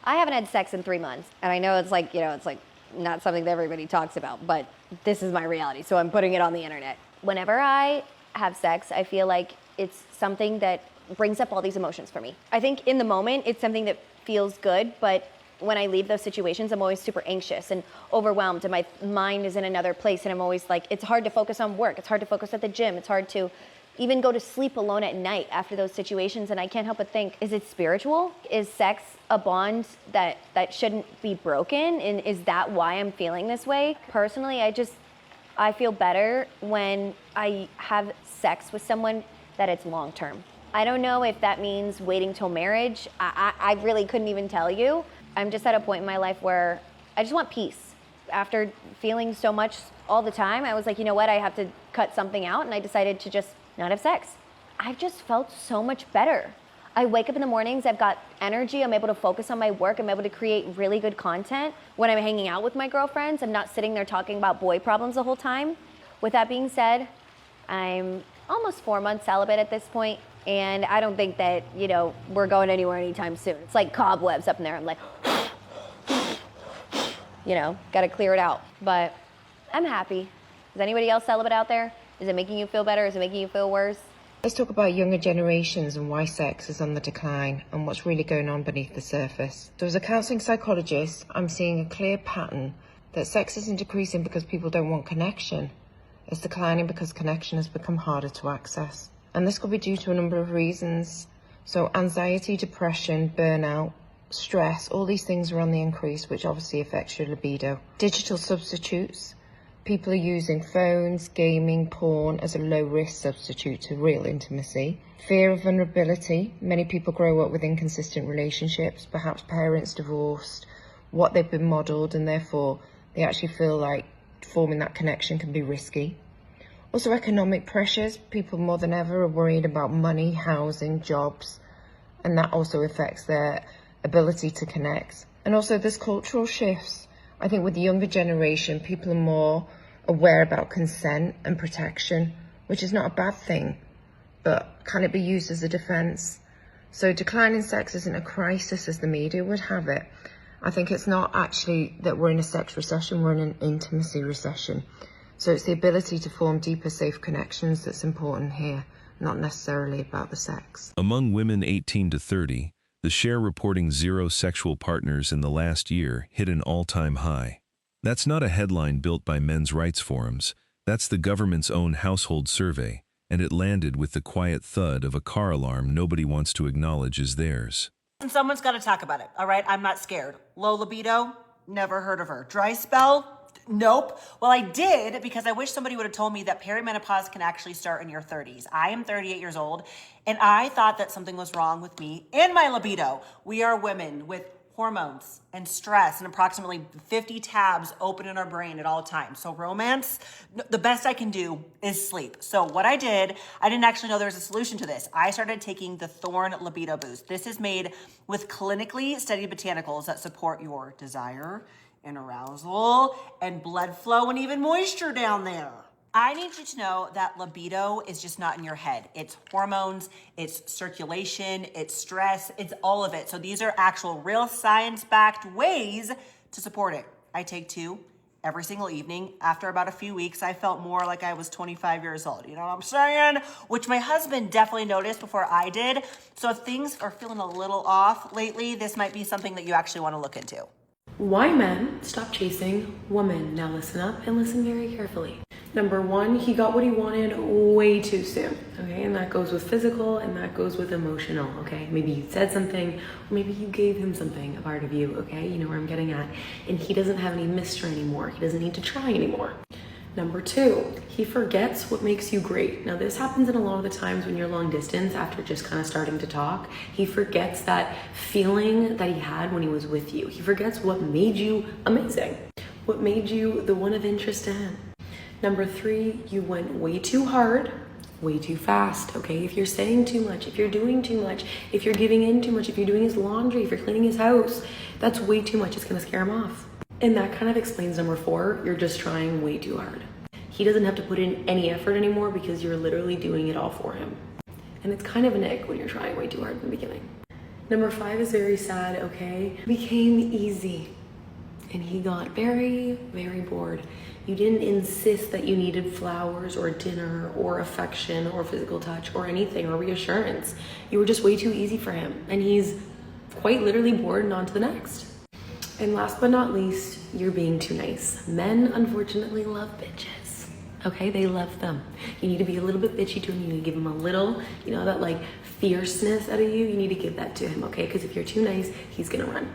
I haven't had sex in 3 months, and I know it's like, it's like not something that everybody talks about, but this is my reality, so I'm putting it on the internet. Whenever I have sex, I feel like it's something that brings up all these emotions for me. I think in the moment, it's something that feels good, but when I leave those situations, I'm always super anxious and overwhelmed, and my mind is in another place, and I'm always like, it's hard to focus on work, it's hard to focus at the gym, it's hard to even go to sleep alone at night after those situations, and I can't help but think, is it spiritual? Is sex a bond that shouldn't be broken? And is that why I'm feeling this way? Personally, I feel better when I have sex with someone that it's long term. I don't know if that means waiting till marriage. I really couldn't even tell you. I'm just at a point in my life where I just want peace. After feeling so much all the time, I was like, you know what, I have to cut something out, and I decided to just not have sex. I've just felt so much better. I wake up in the mornings, I've got energy, I'm able to focus on my work, I'm able to create really good content. When I'm hanging out with my girlfriends, I'm not sitting there talking about boy problems the whole time. With that being said, I'm almost 4 months celibate at this point, and I don't think that, we're going anywhere anytime soon. It's like cobwebs up in there. I'm like, gotta clear it out. But I'm happy. Is anybody else celibate out there? Is it making you feel better? Is it making you feel worse? Let's talk about younger generations and why sex is on the decline and what's really going on beneath the surface. So as a counselling psychologist, I'm seeing a clear pattern that sex isn't decreasing because people don't want connection. It's declining because connection has become harder to access. And this could be due to a number of reasons. So anxiety, depression, burnout, stress, all these things are on the increase, which obviously affects your libido. Digital substitutes. People are using phones, gaming, porn as a low-risk substitute to real intimacy. Fear of vulnerability. Many people grow up with inconsistent relationships, perhaps parents divorced, what they've been modelled, and therefore they actually feel like forming that connection can be risky. Also economic pressures. People more than ever are worried about money, housing, jobs, and that also affects their ability to connect. And also there's cultural shifts. I think with the younger generation, people are more aware about consent and protection, which is not a bad thing, but can it be used as a defense? So declining sex isn't a crisis as the media would have it. I think it's not actually that we're in a sex recession, we're in an intimacy recession. So it's the ability to form deeper, safe connections that's important here, not necessarily about the sex. Among women 18 to 30, the share reporting 0 sexual partners in the last year hit an all-time high. That's not a headline built by men's rights forums. That's the government's own household survey, and it landed with the quiet thud of a car alarm nobody wants to acknowledge is theirs. And someone's got to talk about it, all right? I'm not scared. Low libido? Never heard of her. Dry spell? Nope. Well, I did because I wish somebody would have told me that perimenopause can actually start in your 30s. I am 38 years old, and I thought that something was wrong with me and my libido. We are women with hormones and stress and approximately 50 tabs open in our brain at all times. So romance, the best I can do is sleep. So what I didn't actually know there was a solution to this. I started taking the Thorn Libido Boost. This is made with clinically studied botanicals that support your desire and arousal and blood flow and even moisture down there. I need you to know that libido is just not in your head. It's hormones, it's circulation, it's stress, it's all of it. So these are actual real science-backed ways to support it. I take 2 every single evening. After about a few weeks, I felt more like I was 25 years old. You know what I'm saying? Which my husband definitely noticed before I did. So if things are feeling a little off lately, this might be something that you actually want to look into. Why men stop chasing women. Now listen up and listen very carefully. Number 1, he got what he wanted way too soon, okay? And that goes with physical and that goes with emotional, okay? Maybe you said something, or maybe you gave him something, a part of you, okay? You know where I'm getting at. And he doesn't have any mystery anymore. He doesn't need to try anymore. Number 2, he forgets what makes you great. Now this happens in a lot of the times when you're long distance after just kind of starting to talk. He forgets that feeling that he had when he was with you. He forgets what made you amazing, what made you the one of interest to him. Number 3, you went way too hard, way too fast, okay? If you're saying too much, if you're doing too much, if you're giving in too much, if you're doing his laundry, if you're cleaning his house, that's way too much. It's gonna scare him off. And that kind of explains number 4, you're just trying way too hard. He doesn't have to put in any effort anymore because you're literally doing it all for him. And it's kind of an ick when you're trying way too hard in the beginning. Number 5 is very sad, okay? Became easy. And he got very, very bored. You didn't insist that you needed flowers or dinner or affection or physical touch or anything or reassurance. You were just way too easy for him. And he's quite literally bored and on to the next. And last but not least, you're being too nice. Men, unfortunately, love bitches. Okay, they love them. You need to be a little bit bitchy to him. You need to give him a little, you know, that like fierceness out of you. You need to give that to him, okay? Because if you're too nice, he's gonna run.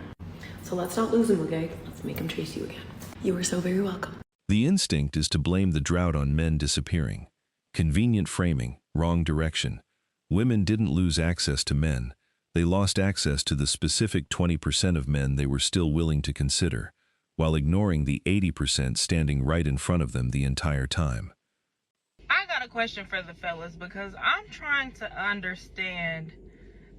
So let's not lose him, okay? Let's make him chase you again. You are so very welcome. The instinct is to blame the drought on men disappearing. Convenient framing, wrong direction. Women didn't lose access to men. They lost access to the specific 20% of men they were still willing to consider, while ignoring the 80% standing right in front of them the entire time. I got a question for the fellas because I'm trying to understand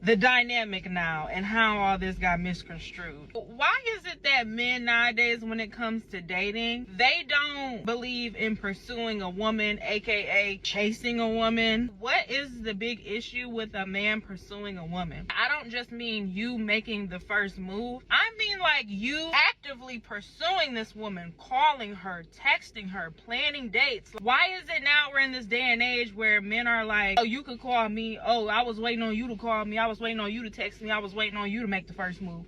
the dynamic now and how all this got misconstrued. Why is it that men nowadays, when it comes to dating, they don't believe in pursuing a woman, aka chasing a woman? What is the big issue with a man pursuing a woman? I don't just mean you making the first move. I mean like you actively pursuing this woman, calling her, texting her, planning dates. Why is it now we're in this day and age where men are like, oh, you could call me, oh, I was waiting on you to call me, I was waiting on you to text me, I was waiting on you to make the first move.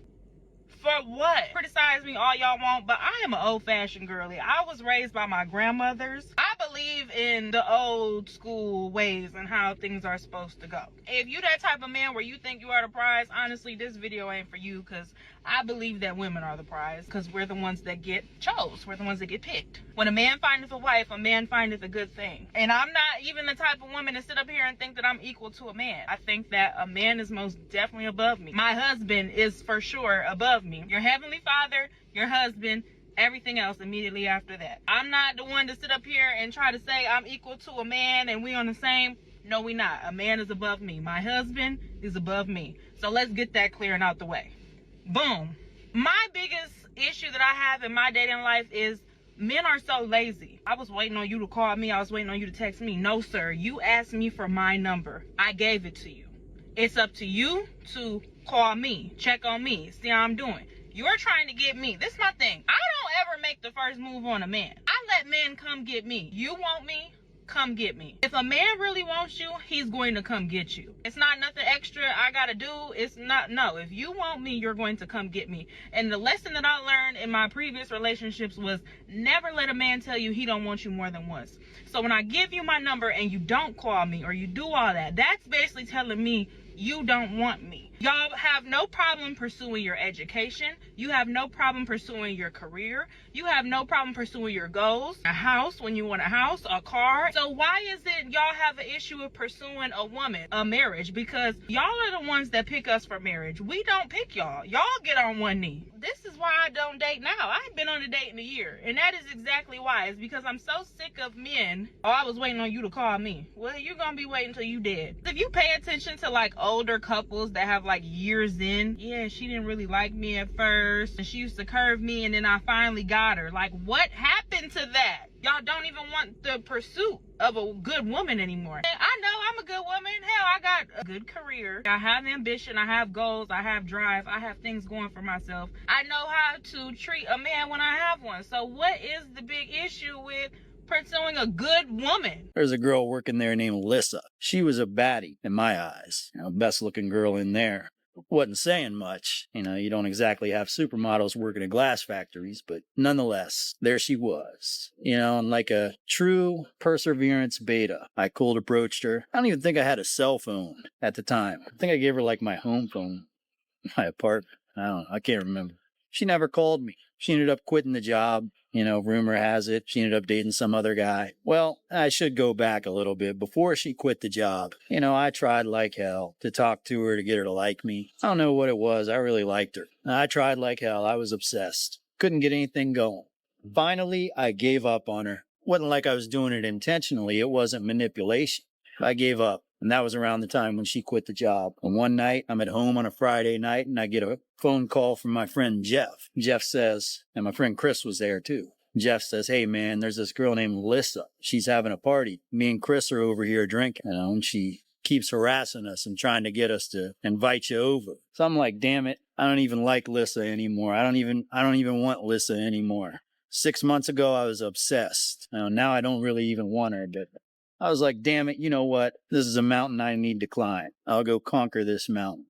For what? Criticize me all y'all want, but I am an old-fashioned girly. I was raised by my grandmothers. I believe in the old school ways and how things are supposed to go. If you that type of man where you think you are the prize, honestly, this video ain't for you, because I believe that women are the prize, because we're the ones that get chose. We're the ones that get picked. When a man findeth a wife, a man findeth a good thing. And I'm not even the type of woman to sit up here and think that I'm equal to a man. I think that a man is most definitely above me. My husband is for sure above me. Your heavenly father, your husband, everything else immediately after that. I'm not the one to sit up here and try to say I'm equal to a man and we on the same. No, we not. A man is above me. My husband is above me. So let's get that clear and out the way. Boom. My biggest issue that I have in my dating life is men are so lazy. I was waiting on you to call me. I was waiting on you to text me. No, sir. You asked me for my number. I gave it to you. It's up to you to call me, check on me, see how I'm doing. You're trying to get me. This is my thing. I don't ever make the first move on a man. I let men come get me. You want me? Come get me. If a man really wants you, he's going to come get you. It's not nothing extra I gotta do. It's not, no. If you want me, you're going to come get me. And the lesson that I learned in my previous relationships was never let a man tell you he don't want you more than once. So when I give you my number and you don't call me or you do all that, that's basically telling me you don't want me. Y'all have no problem pursuing your education. You have no problem pursuing your career. You have no problem pursuing your goals. A house when you want a house, a car. So why is it y'all have an issue with pursuing a woman, a marriage? Because y'all are the ones that pick us for marriage. We don't pick y'all. Y'all get on one knee. This is why I don't date now. I ain't been on a date in a year. And that is exactly why. It's because I'm so sick of men. Oh, I was waiting on you to call me. Well, you're gonna be waiting till you dead. If you pay attention to like older couples that have like years in, yeah, she didn't really like me at first and she used to curve me and then I finally got her. Like, what happened to that? Y'all don't even want the pursuit of a good woman anymore. And I know I'm a good woman. Hell, I got a good career. I have ambition. I have goals. I have drive. I have things going for myself. I know how to treat a man when I have one. So what is the big issue with pursuing a good woman? There's a girl working there named Alyssa. She was a baddie in my eyes. Best looking girl in there. Wasn't saying much. You don't exactly have supermodels working at glass factories, but nonetheless, there she was. And like a true perseverance beta, I cold approached her. I don't even think I had a cell phone at the time. I think I gave her like my home phone, my apartment. I don't know. I can't remember. She never called me. She ended up quitting the job. Rumor has it, she ended up dating some other guy. Well, I should go back a little bit. Before she quit the job, I tried like hell to talk to her, to get her to like me. I don't know what it was. I really liked her. I tried like hell. I was obsessed. Couldn't get anything going. Finally, I gave up on her. Wasn't like I was doing it intentionally. It wasn't manipulation. I gave up. And that was around the time when she quit the job. And one night, I'm at home on a Friday night, and I get a phone call from my friend Jeff. Jeff says, and my friend Chris was there too. Jeff says, hey man, there's this girl named Alyssa. She's having a party. Me and Chris are over here drinking, and she keeps harassing us and trying to get us to invite you over. So I'm like, damn it, I don't even like Lissa anymore. I don't even want Lissa anymore. 6 months ago, I was obsessed. Now I don't really even want her, but I was like, damn it, you know what? This is a mountain I need to climb. I'll go conquer this mountain.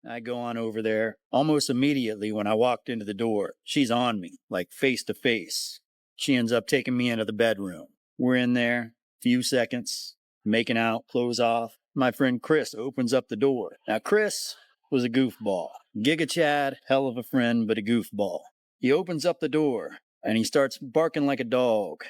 I go on over there. Almost immediately when I walked into the door, she's on me, like face to face. She ends up taking me into the bedroom. We're in there, few seconds, making out, clothes off. My friend Chris opens up the door. Now, Chris was a goofball. Giga Chad, hell of a friend, but a goofball. He opens up the door, and he starts barking like a dog.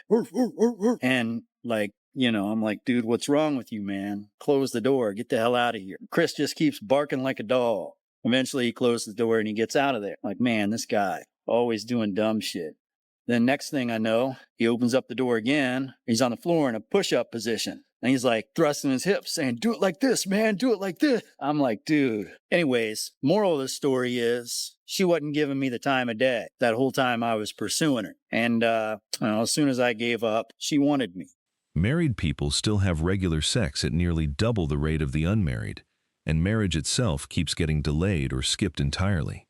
And, I'm like, dude, what's wrong with you, man? Close the door. Get the hell out of here. Chris just keeps barking like a dog. Eventually, he closes the door, and he gets out of there. Like, man, this guy, always doing dumb shit. Then next thing I know, he opens up the door again. He's on the floor in a push-up position. And he's like thrusting his hips saying, do it like this, man, do it like this. I'm like, dude. Anyways, moral of the story is she wasn't giving me the time of day that whole time I was pursuing her. And as soon as I gave up, she wanted me. Married people still have regular sex at nearly double the rate of the unmarried, and marriage itself keeps getting delayed or skipped entirely.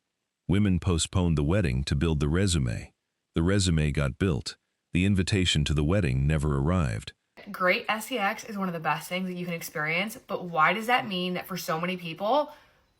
Women postponed the wedding to build the resume. The resume got built. The invitation to the wedding never arrived. Great sex is one of the best things that you can experience, but why does that mean that for so many people,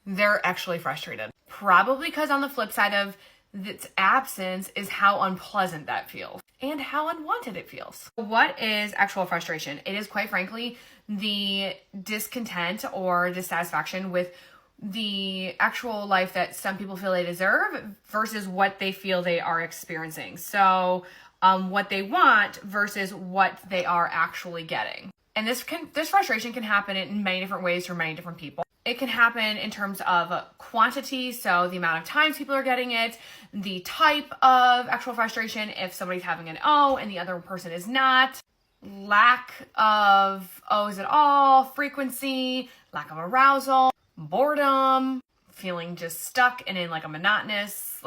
they're actually frustrated? Probably because on the flip side of its absence is how unpleasant that feels and how unwanted it feels. What is actual frustration? It is quite frankly the discontent or dissatisfaction with the actual life that some people feel they deserve versus what they feel they are experiencing. So what they want versus what they are actually getting. And this frustration can happen in many different ways for many different people. It can happen in terms of quantity, so the amount of times people are getting it, the type of actual frustration, if somebody's having an O and the other person is not, lack of O's at all, frequency, lack of arousal, boredom, feeling just stuck and in like a monotonous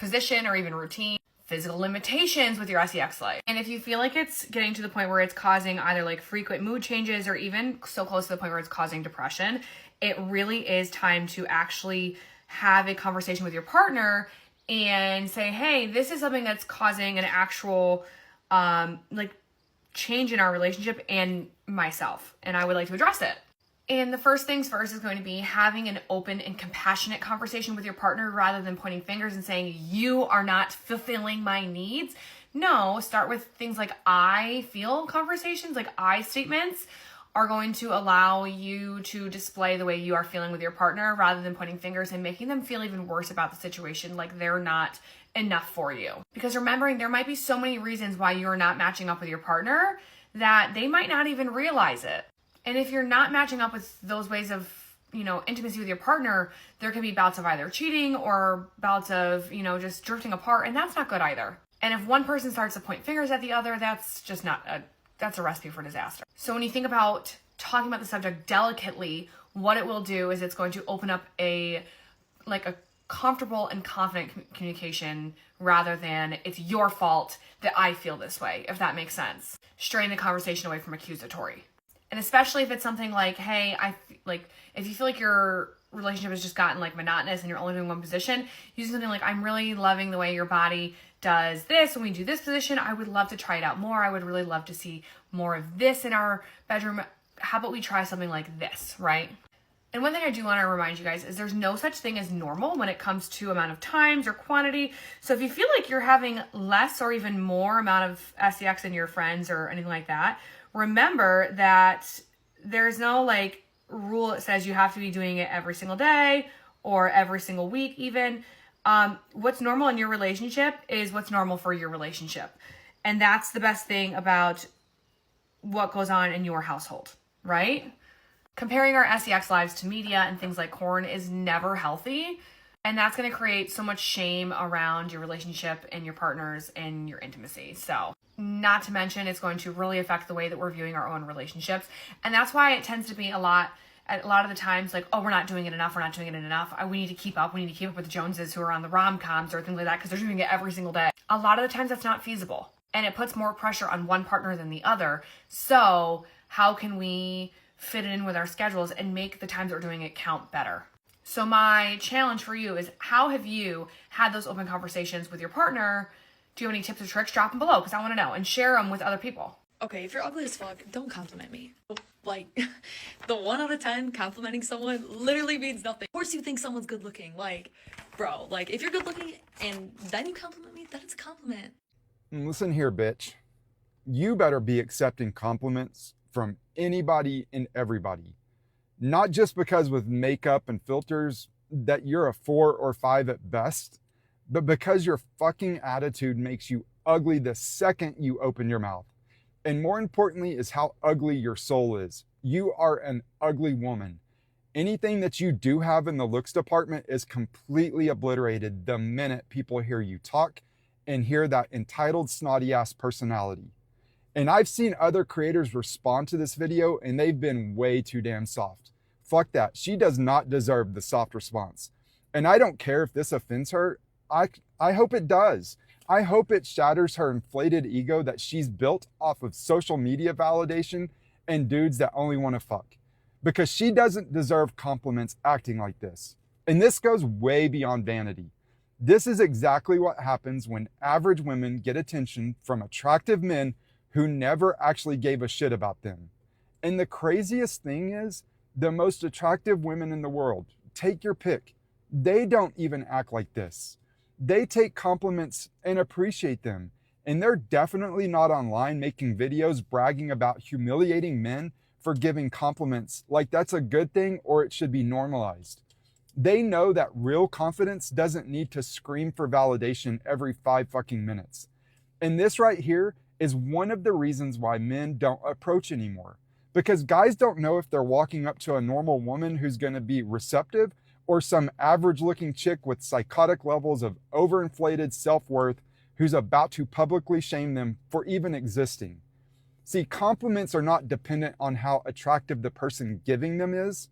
position or even routine. Physical limitations with your sex life. And if you feel like it's getting to the point where it's causing either frequent mood changes or even so close to the point where it's causing depression, it really is time to actually have a conversation with your partner and say, hey, this is something that's causing an actual change in our relationship and myself, and I would like to address it. And the first things first is going to be having an open and compassionate conversation with your partner rather than pointing fingers and saying, you are not fulfilling my needs. No, start with things like I feel conversations, like I statements are going to allow you to display the way you are feeling with your partner rather than pointing fingers and making them feel even worse about the situation, like they're not enough for you. Because remembering there might be so many reasons why you're not matching up with your partner that they might not even realize it. And if you're not matching up with those ways of, intimacy with your partner, there can be bouts of either cheating or bouts of, just drifting apart. And that's not good either. And if one person starts to point fingers at the other, that's just that's a recipe for disaster. So when you think about talking about the subject delicately, what it will do is it's going to open up a comfortable and confident communication rather than it's your fault that I feel this way, if that makes sense. Straying the conversation away from accusatory. And especially if it's something like, hey, if you feel like your relationship has just gotten monotonous and you're only doing one position, using something like, I'm really loving the way your body does this when we do this position. I would love to try it out more. I would really love to see more of this in our bedroom. How about we try something like this, right? And one thing I do want to remind you guys is there's no such thing as normal when it comes to amount of times or quantity. So if you feel like you're having less or even more amount of sex than your friends or anything like that, remember that there's no rule that says you have to be doing it every single day or every single week even. What's normal in your relationship is what's normal for your relationship. And that's the best thing about what goes on in your household, right? Comparing our sex lives to media and things like porn is never healthy. And that's going to create so much shame around your relationship and your partners and your intimacy. So not to mention, it's going to really affect the way that we're viewing our own relationships. And that's why it tends to be a lot of the times we're not doing it enough. We're not doing it enough. We need to keep up. We need to keep up with the Joneses who are on the rom-coms or things like that because they're doing it every single day. A lot of the times that's not feasible. And it puts more pressure on one partner than the other. So how can we fit it in with our schedules and make the times that we're doing it count better. So my challenge for you is, how have you had those open conversations with your partner? Do you have any tips or tricks? Drop them below, because I want to know, and share them with other people. Okay, if you're ugly as fuck, don't compliment me. Like, the 1 out of 10 complimenting someone literally means nothing. Of course you think someone's good looking. Like, bro, like, if you're good looking and then you compliment me, then it's a compliment. Listen here, bitch. You better be accepting compliments from anybody and everybody. Not just because with makeup and filters that you're a 4 or 5 at best, but because your fucking attitude makes you ugly the second you open your mouth. And more importantly is how ugly your soul is. You are an ugly woman. Anything that you do have in the looks department is completely obliterated the minute people hear you talk and hear that entitled, snotty ass personality. And I've seen other creators respond to this video and they've been way too damn soft. Fuck that. She does not deserve the soft response. And I don't care if this offends her. I hope it does. I hope it shatters her inflated ego that she's built off of social media validation and dudes that only want to fuck. Because she doesn't deserve compliments acting like this. And this goes way beyond vanity. This is exactly what happens when average women get attention from attractive men who never actually gave a shit about them. And the craziest thing is, the most attractive women in the world, take your pick, they don't even act like this. They take compliments and appreciate them. And they're definitely not online making videos bragging about humiliating men for giving compliments like that's a good thing or it should be normalized. They know that real confidence doesn't need to scream for validation every 5 fucking minutes. And this right here is one of the reasons why men don't approach anymore. Because guys don't know if they're walking up to a normal woman who's going to be receptive or some average looking chick with psychotic levels of overinflated self-worth who's about to publicly shame them for even existing. See, compliments are not dependent on how attractive the person giving them is.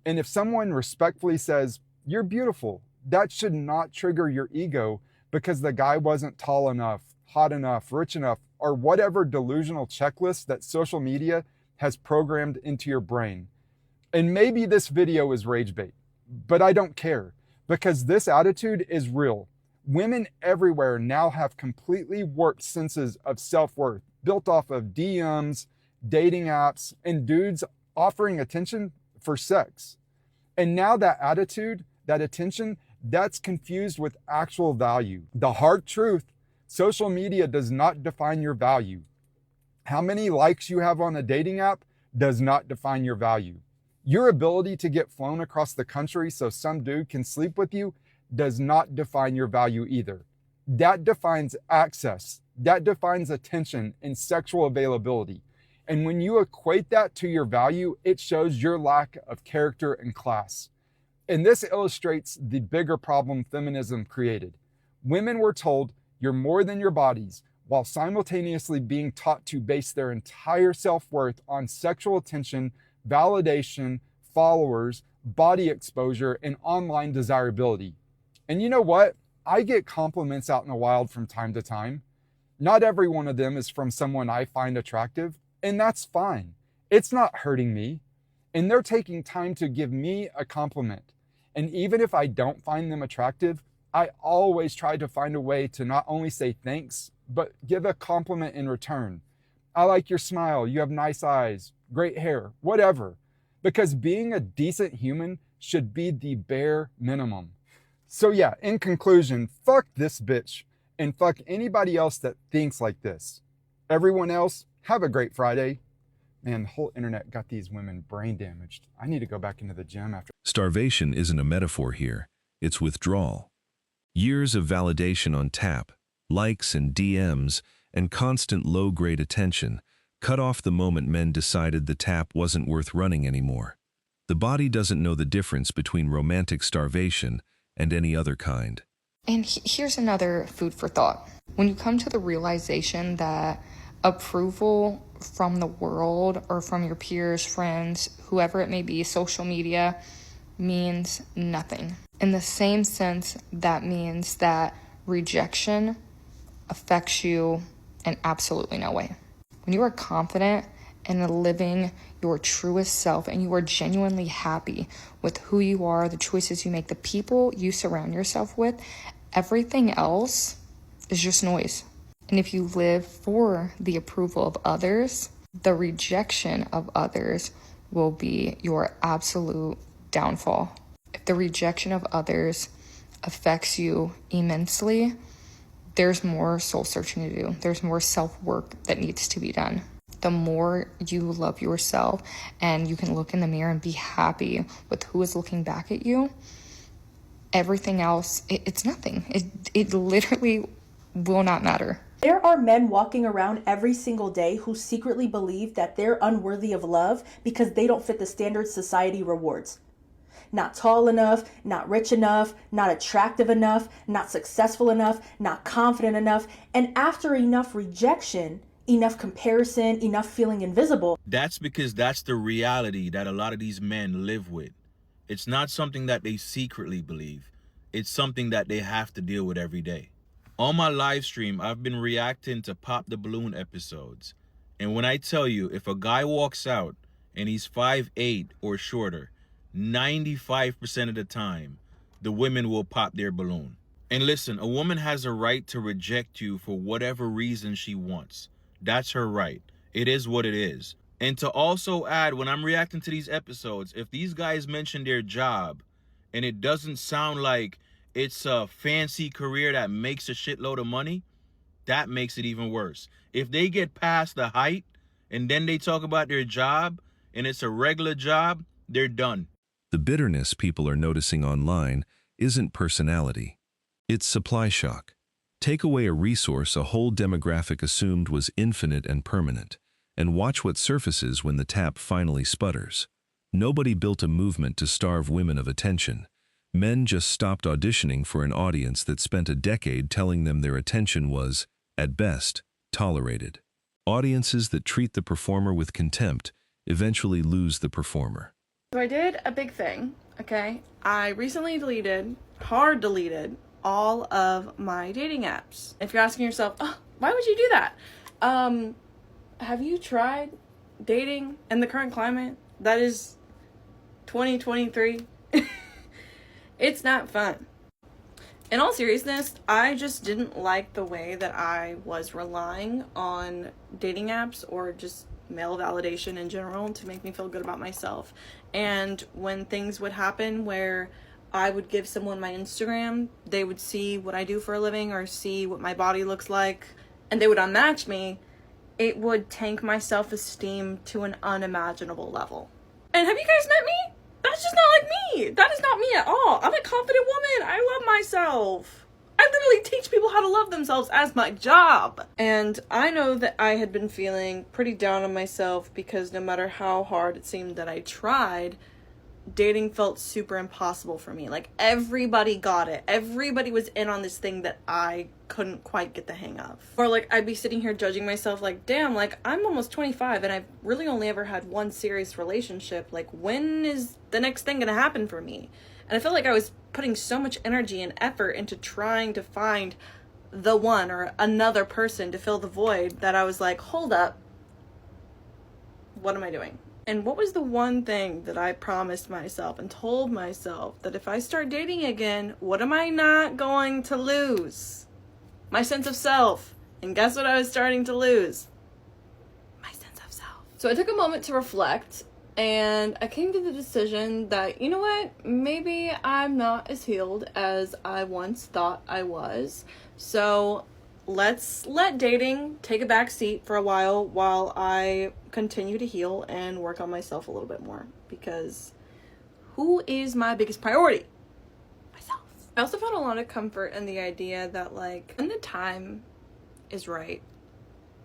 And if someone respectfully says, "You're beautiful," that should not trigger your ego because the guy wasn't tall enough, hot enough, rich enough, or whatever delusional checklist that social media has programmed into your brain. And maybe this video is rage bait, but I don't care because this attitude is real. Women everywhere now have completely warped senses of self-worth built off of DMs, dating apps, and dudes offering attention for sex. And now that attitude, that attention, that's confused with actual value. The hard truth, social media does not define your value. How many likes you have on a dating app does not define your value. Your ability to get flown across the country so some dude can sleep with you does not define your value either. That defines access. That defines attention and sexual availability. And when you equate that to your value, it shows your lack of character and class. And this illustrates the bigger problem feminism created. Women were told, "You're more than your bodies," while simultaneously being taught to base their entire self-worth on sexual attention, validation, followers, body exposure, and online desirability. And you know what? I get compliments out in the wild from time to time. Not every one of them is from someone I find attractive, and that's fine. It's not hurting me. And they're taking time to give me a compliment. And even if I don't find them attractive, I always try to find a way to not only say thanks, but give a compliment in return. "I like your smile, you have nice eyes, great hair," whatever. Because being a decent human should be the bare minimum. So yeah, in conclusion, fuck this bitch and fuck anybody else that thinks like this. Everyone else, have a great Friday. Man, the whole internet got these women brain damaged. I need to go back into the gym after. Starvation isn't a metaphor here, it's withdrawal. Years of validation on tap, likes and DMs, and constant low-grade attention cut off the moment men decided the tap wasn't worth running anymore. The body doesn't know the difference between romantic starvation and any other kind. And here's another food for thought. When you come to the realization that approval from the world or from your peers, friends, whoever it may be, social media, means nothing. In the same sense, that means that rejection affects you in absolutely no way. When you are confident and living your truest self and you are genuinely happy with who you are, the choices you make, the people you surround yourself with, everything else is just noise. And if you live for the approval of others, the rejection of others will be your absolute downfall. If the rejection of others affects you immensely, there's more soul searching to do. There's more self-work that needs to be done. The more you love yourself and you can look in the mirror and be happy with who is looking back at you, everything else, it's nothing. It literally will not matter. There are men walking around every single day who secretly believe that they're unworthy of love because they don't fit the standards society rewards. Not tall enough, not rich enough, not attractive enough, not successful enough, not confident enough. And after enough rejection, enough comparison, enough feeling invisible. That's because that's the reality that a lot of these men live with. It's not something that they secretly believe. It's something that they have to deal with every day. On my live stream, I've been reacting to Pop the Balloon episodes. And when I tell you, if a guy walks out and he's 5'8" or shorter, 95% of the time, the women will pop their balloon. And listen, a woman has a right to reject you for whatever reason she wants. That's her right. It is what it is. And to also add, when I'm reacting to these episodes, if these guys mention their job and it doesn't sound like it's a fancy career that makes a shitload of money, that makes it even worse. If they get past the height and then they talk about their job and it's a regular job, they're done. The bitterness people are noticing online isn't personality. It's supply shock. Take away a resource a whole demographic assumed was infinite and permanent, and watch what surfaces when the tap finally sputters. Nobody built a movement to starve women of attention. Men just stopped auditioning for an audience that spent a decade telling them their attention was, at best, tolerated. Audiences that treat the performer with contempt eventually lose the performer. So I did a big thing, okay? I recently hard deleted all of my dating apps. If you're asking yourself, oh, why would you do that? Have you tried dating in the current climate? That is 2023. It's not fun. In all seriousness, I just didn't like the way that I was relying on dating apps or just male validation in general to make me feel good about myself. And when things would happen where I would give someone my Instagram, they would see what I do for a living or see what my body looks like, and they would unmatch me, it would tank my self-esteem to an unimaginable level. And have you guys met me? That's just not like me. That is not me at all. I'm a confident woman. I love myself. I literally teach people how to love themselves as my job. And I know that I had been feeling pretty down on myself because no matter how hard it seemed that I tried, dating felt super impossible for me. Like, everybody got it. Everybody was in on this thing that I couldn't quite get the hang of. Or like, I'd be sitting here judging myself like, damn, like, I'm almost 25 and I've really only ever had one serious relationship. Like, when is the next thing gonna happen for me? And I felt like I was putting so much energy and effort into trying to find the one or another person to fill the void that I was like, hold up, what am I doing? And what was the one thing that I promised myself and told myself that if I start dating again, what am I not going to lose? My sense of self. And guess what I was starting to lose? My sense of self. So I took a moment to reflect, and I came to the decision that, you know what, maybe I'm not as healed as I once thought I was. So let's let dating take a back seat for a while I continue to heal and work on myself a little bit more. Because who is my biggest priority? Myself. I also found a lot of comfort in the idea that, like, when the time is right,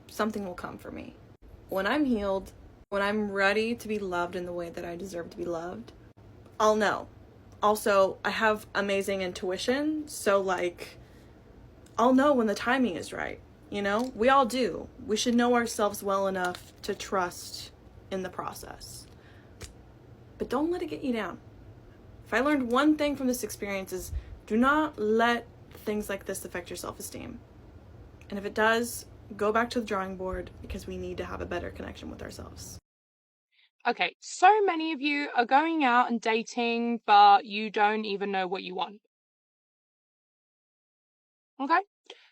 something will come for me. When I'm healed, when I'm ready to be loved in the way that I deserve to be loved, I'll know. Also, I have amazing intuition, so, like, I'll know when the timing is right, you know? We all do. We should know ourselves well enough to trust in the process. But don't let it get you down. If I learned one thing from this experience is do not let things like this affect your self-esteem. And if it does, go back to the drawing board because we need to have a better connection with ourselves. Okay, so many of you are going out and dating, but you don't even know what you want. Okay?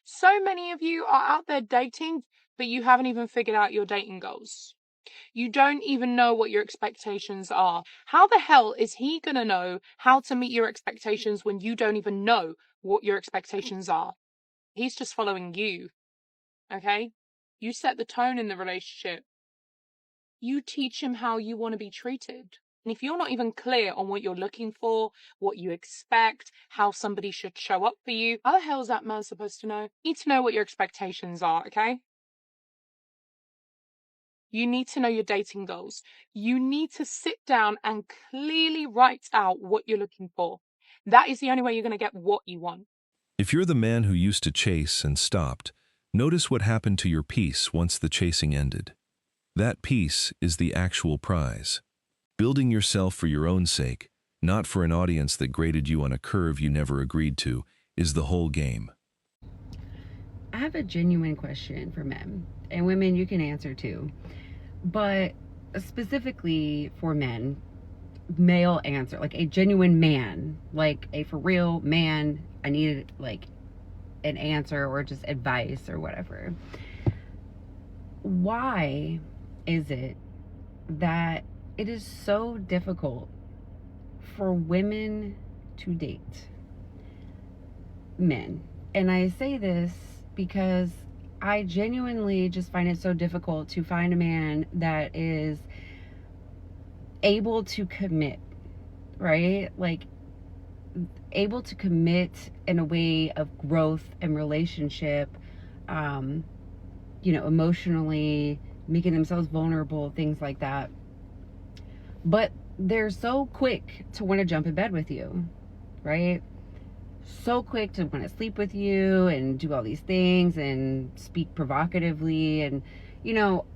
So many of you are out there dating, but you haven't even figured out your dating goals. You don't even know what your expectations are. How the hell is he gonna know how to meet your expectations when you don't even know what your expectations are? He's just following you. Okay? You set the tone in the relationship. You teach him how you want to be treated. And if you're not even clear on what you're looking for, what you expect, how somebody should show up for you, how the hell is that man supposed to know? You need to know what your expectations are, okay? You need to know your dating goals. You need to sit down and clearly write out what you're looking for. That is the only way you're going to get what you want. If you're the man who used to chase and stopped, notice what happened to your peace once the chasing ended. That peace is the actual prize. Building yourself for your own sake, not for an audience that graded you on a curve you never agreed to, is the whole game. I have a genuine question for men, and women you can answer too, but specifically for men, male answer, like a genuine man, like a for real man. I need like an answer or just advice or whatever. Why is it that it is so difficult for women to date men? And I say this because I genuinely just find it so difficult to find a man that is able to commit, right? Like able to commit in a way of growth and relationship, emotionally, making themselves vulnerable, things like that. But they're so quick to want to jump in bed with you, right? So quick to want to sleep with you and do all these things and speak provocatively and,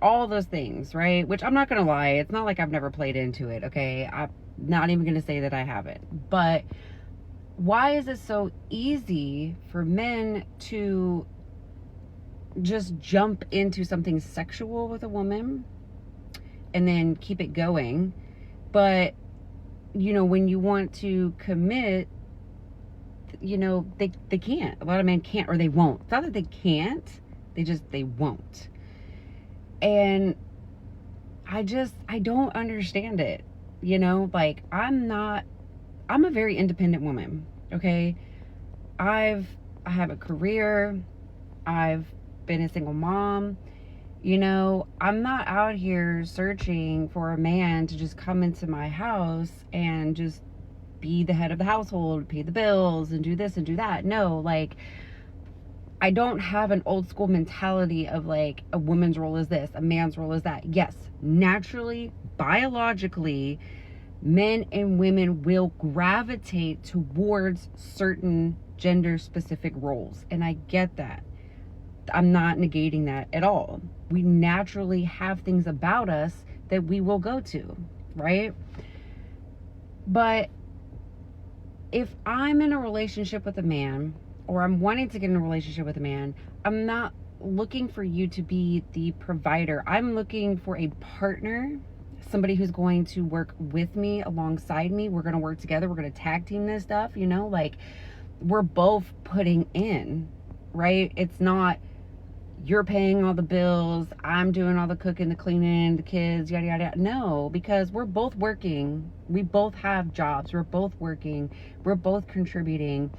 all those things, right? Which I'm not going to lie, it's not like I've never played into it, okay? I'm not even going to say that I haven't. But why is it so easy for men to just jump into something sexual with a woman and then keep it going? But, when you want to commit, they can't. A lot of men can't, or they won't. It's not that they can't, they won't. And I don't understand it. Like I'm a very independent woman, okay? I have a career. I've been a single mom. I'm not out here searching for a man to just come into my house and just be the head of the household, pay the bills, and do this and do that. No, like, I don't have an old school mentality of like a woman's role is this, a man's role is that. Yes, naturally, biologically, men and women will gravitate towards certain gender specific roles. And I get that. I'm not negating that at all. We naturally have things about us that we will go to, right? But if I'm in a relationship with a man, or I'm wanting to get in a relationship with a man, I'm not looking for you to be the provider. I'm looking for a partner, somebody who's going to work with me, alongside me. We're going to work together. We're going to tag team this stuff, like we're both putting in, right? It's not you're paying all the bills, I'm doing all the cooking, the cleaning, the kids, yada, yada, yada. No, because we're both working. We both have jobs. We're both working. We're both contributing.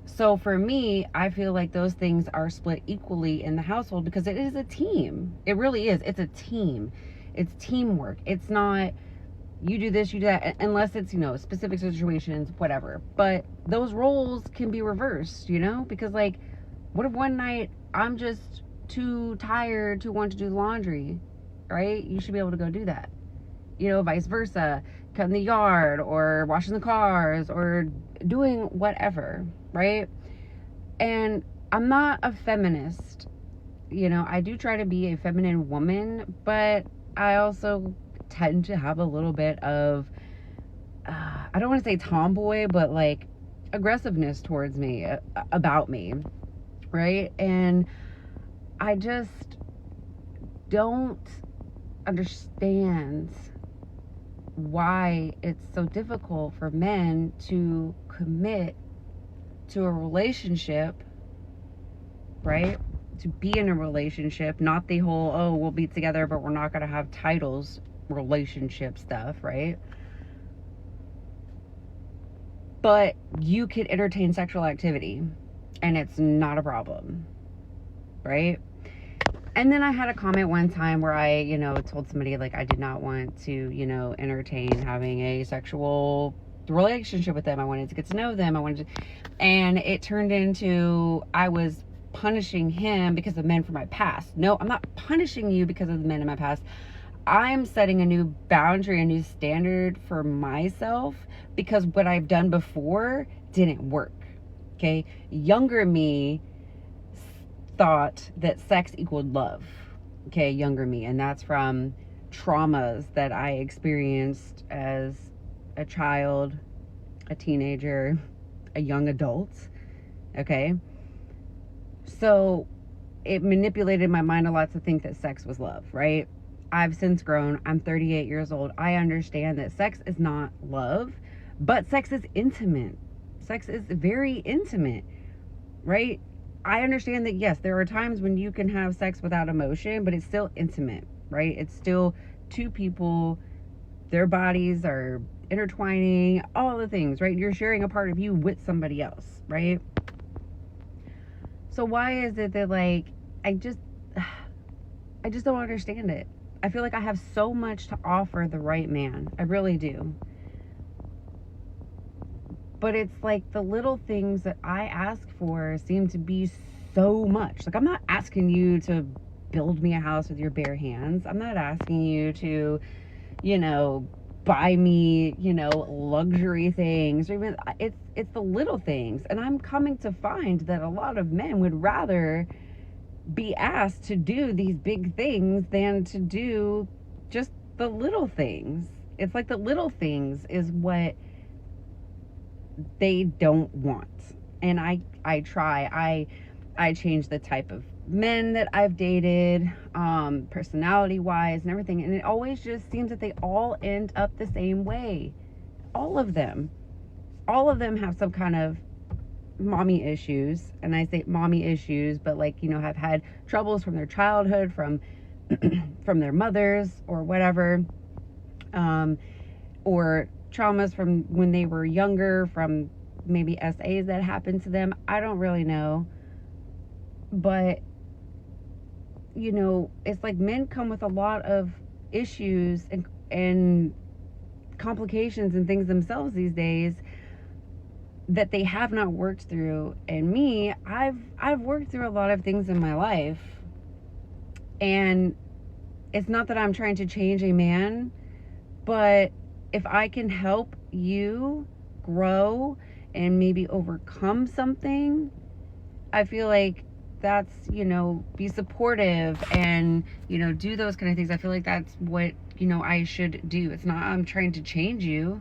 So for me, I feel like those things are split equally in the household because it is a team. It really is. It's a team. It's teamwork. It's not you do this, you do that, unless it's, specific situations, whatever. But those roles can be reversed, because like, what if one night I'm just too tired to want to do the laundry, right? You should be able to go do that. Vice versa, cutting the yard or washing the cars or doing whatever, right? And I'm not a feminist. I do try to be a feminine woman, but I also tend to have a little bit of, I don't want to say tomboy, but like aggressiveness towards me, about me, right? And I just don't understand why it's so difficult for men to commit to a relationship, right? To be in a relationship, not the whole, oh, we'll be together, but we're not going to have titles, relationship stuff, right? But you could entertain sexual activity and it's not a problem, right? And then I had a comment one time where I, told somebody like I did not want to, entertain having a sexual relationship with them. I wanted to get to know them. And it turned into I was punishing him because of men from my past. No, I'm not punishing you because of the men in my past. I'm setting a new boundary, a new standard for myself because what I've done before didn't work. Okay. Younger me thought that sex equaled love. Okay. Younger me. And that's from traumas that I experienced as a child, a teenager, a young adult. Okay. So it manipulated my mind a lot to think that sex was love, right? I've since grown. I'm 38 years old. I understand that sex is not love, but sex is intimate. Sex is very intimate, right? I understand that, yes, there are times when you can have sex without emotion, but it's still intimate, right? It's still two people, their bodies are intertwining, all the things, right? You're sharing a part of you with somebody else, right? So why is it that, like, I just don't understand it. I feel like I have so much to offer the right man. I really do. But it's like the little things that I ask for seem to be so much. Like, I'm not asking you to build me a house with your bare hands. I'm not asking you to, buy me, luxury things. Or even it's the little things. And I'm coming to find that a lot of men would rather be asked to do these big things than to do just the little things. It's like the little things is what they don't want. And I try. I change the type of men that I've dated, personality wise and everything, and it always just seems that they all end up the same way. All of them have some kind of mommy issues, and I say mommy issues, but have had troubles from their childhood, from their mothers or whatever, or traumas from when they were younger, from maybe SAs that happened to them. I don't really know, but it's like men come with a lot of issues and complications and things themselves these days that they have not worked through. And me, I've worked through a lot of things in my life, and it's not that I'm trying to change a man, but if I can help you grow and maybe overcome something, I feel like that's, be supportive and, do those kind of things. I feel like that's what, I should do. It's not, I'm trying to change you.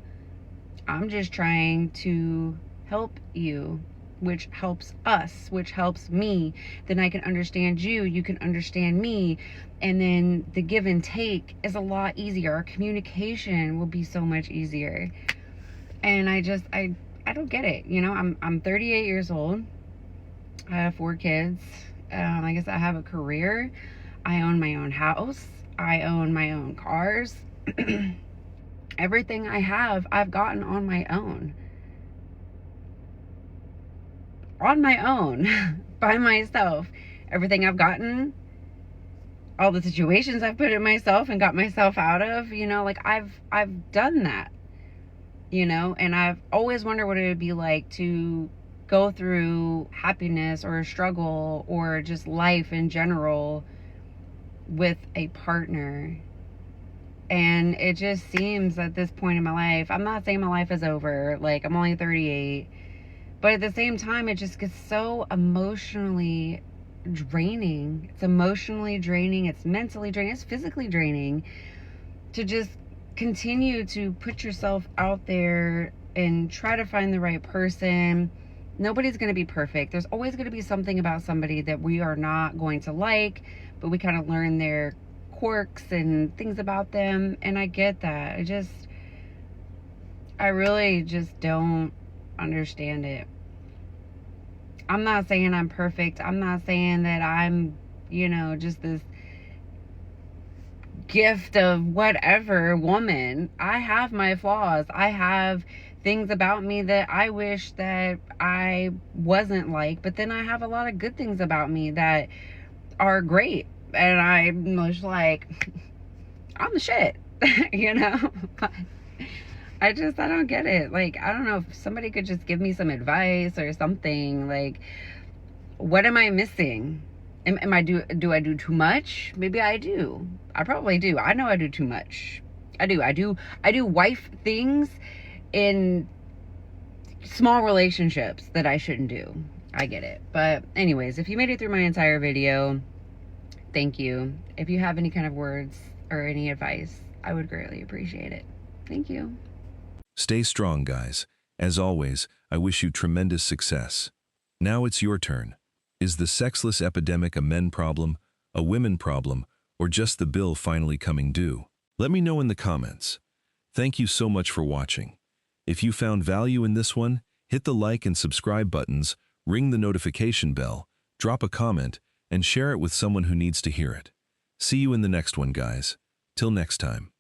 I'm just trying to help you, which helps us, which helps me. Then I can understand you, you can understand me. And then the give and take is a lot easier. Our communication will be so much easier. And I don't get it. I'm 38 years old. I have 4 kids. I guess I have a career. I own my own house. I own my own cars. Everything I have, I've gotten on my own. On my own. By myself. Everything I've gotten, all the situations I've put in myself and got myself out of, I've done that. And I've always wondered what it would be like to go through happiness or a struggle or just life in general with a partner. And it just seems at this point in my life, I'm not saying my life is over, I'm only 38, but at the same time, it just gets so emotionally draining. It's emotionally draining, it's mentally draining, it's physically draining to just continue to put yourself out there and try to find the right person. Nobody's going to be perfect. There's always going to be something about somebody that we are not going to like, but we kind of learn their quirks and things about them. And I get that. I really just don't understand it. I'm not saying I'm perfect. I'm not saying that I'm, you know, just this gift of whatever woman. I have my flaws. I have things about me that I wish that I wasn't like, but then I have a lot of good things about me that are great. And I'm just like, I'm the shit, you know? I don't get it. Like, I don't know if somebody could just give me some advice or something. Like, what am I missing? Am I do I do too much? Maybe I do. I probably do. I know I do too much. I do wife things in small relationships that I shouldn't do. I get it. But anyways, if you made it through my entire video, thank you. If you have any kind of words or any advice, I would greatly appreciate it. Thank you. Stay strong, guys. As always, I wish you tremendous success. Now it's your turn. Is the sexless epidemic a men problem, a women problem, or just the bill finally coming due? Let me know in the comments. Thank you so much for watching. If you found value in this one, hit the like and subscribe buttons, ring the notification bell, drop a comment, and share it with someone who needs to hear it. See you in the next one, guys. Till next time.